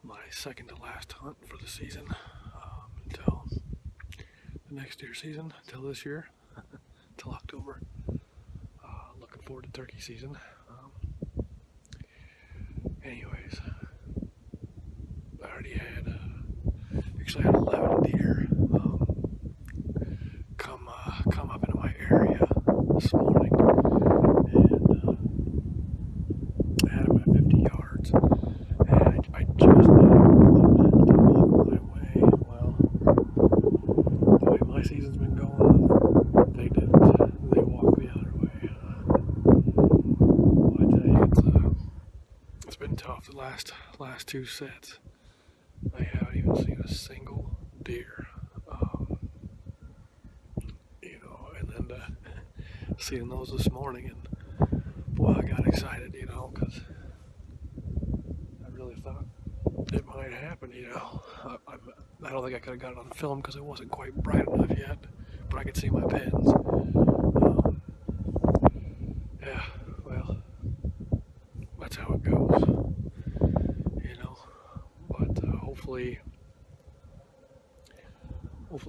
my second to last hunt for the season until the next deer season, until this year, until October. Looking forward to turkey season. Anyways, I already had, actually I had 11 deer come up into my area this morning, and I had them at 50 yards, and I just needed one to walk my way. Well, the way my season's been going, they didn't. They walked the other way. Well, I tell you, it's been tough the last two sets. I haven't even seen a single deer. And then seeing those this morning, and boy, I got excited, because I really thought it might happen, I don't think I could have got it on film because it wasn't quite bright enough yet, but I could see my pins. Yeah, well, that's how it goes, but hopefully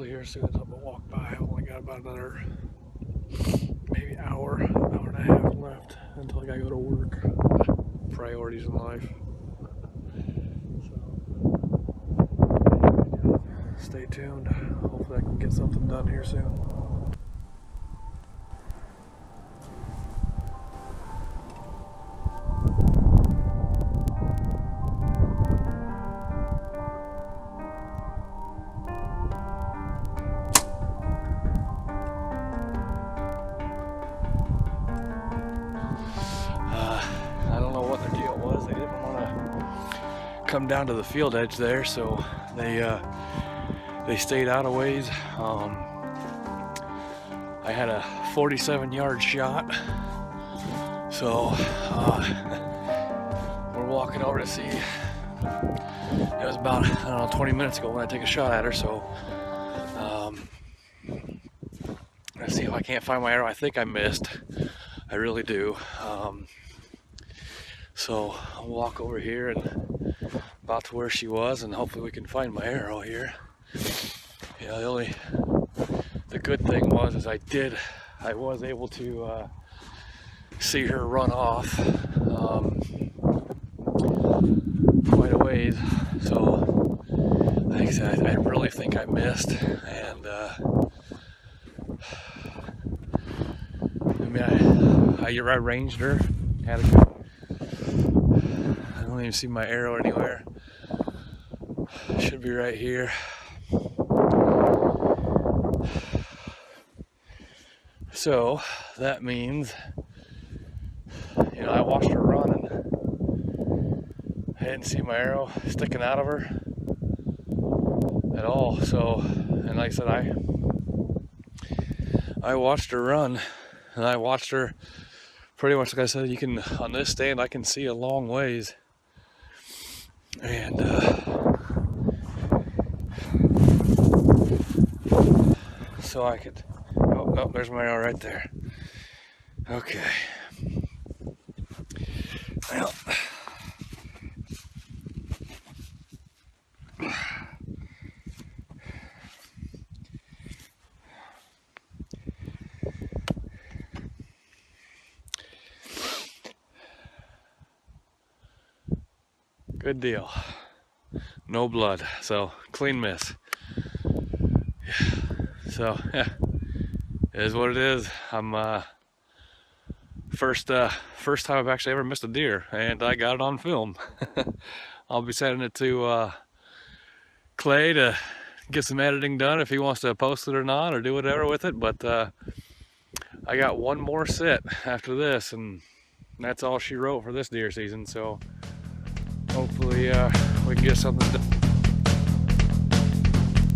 here soon something will walk by. I've only got about another maybe hour and a half left until I gotta go to work. Priorities in life. So stay tuned. Hopefully I can get something done here soon. I don't know what their deal was. They didn't want to come down to the field edge there, so they stayed out a ways. I had a 47-yard shot, so we're walking over to see. It was about 20 minutes ago when I took a shot at her, so let's see if I can't find my arrow. I think I missed. I really do. So I'll walk over here and about to where she was, and hopefully we can find my arrow here. The good thing was I was able to see her run off quite a ways. So like I said, I really think I missed, and I ranged her. I don't even see my arrow anywhere. Should be right here. So that means, I watched her run and I didn't see my arrow sticking out of her at all. So, and like I said, I watched her run, and I watched her pretty much, like I said, on this stand I can see a long ways, and so I could, oh, there's my arrow right there. Okay. Well, good deal. No blood, so clean miss. So yeah, it is what it is. I'm first time I've actually ever missed a deer, and I got it on film. I'll be sending it to Clay to get some editing done if he wants to post it or not, or do whatever with it. But I got one more sit after this, and that's all she wrote for this deer season. So hopefully we can get something done.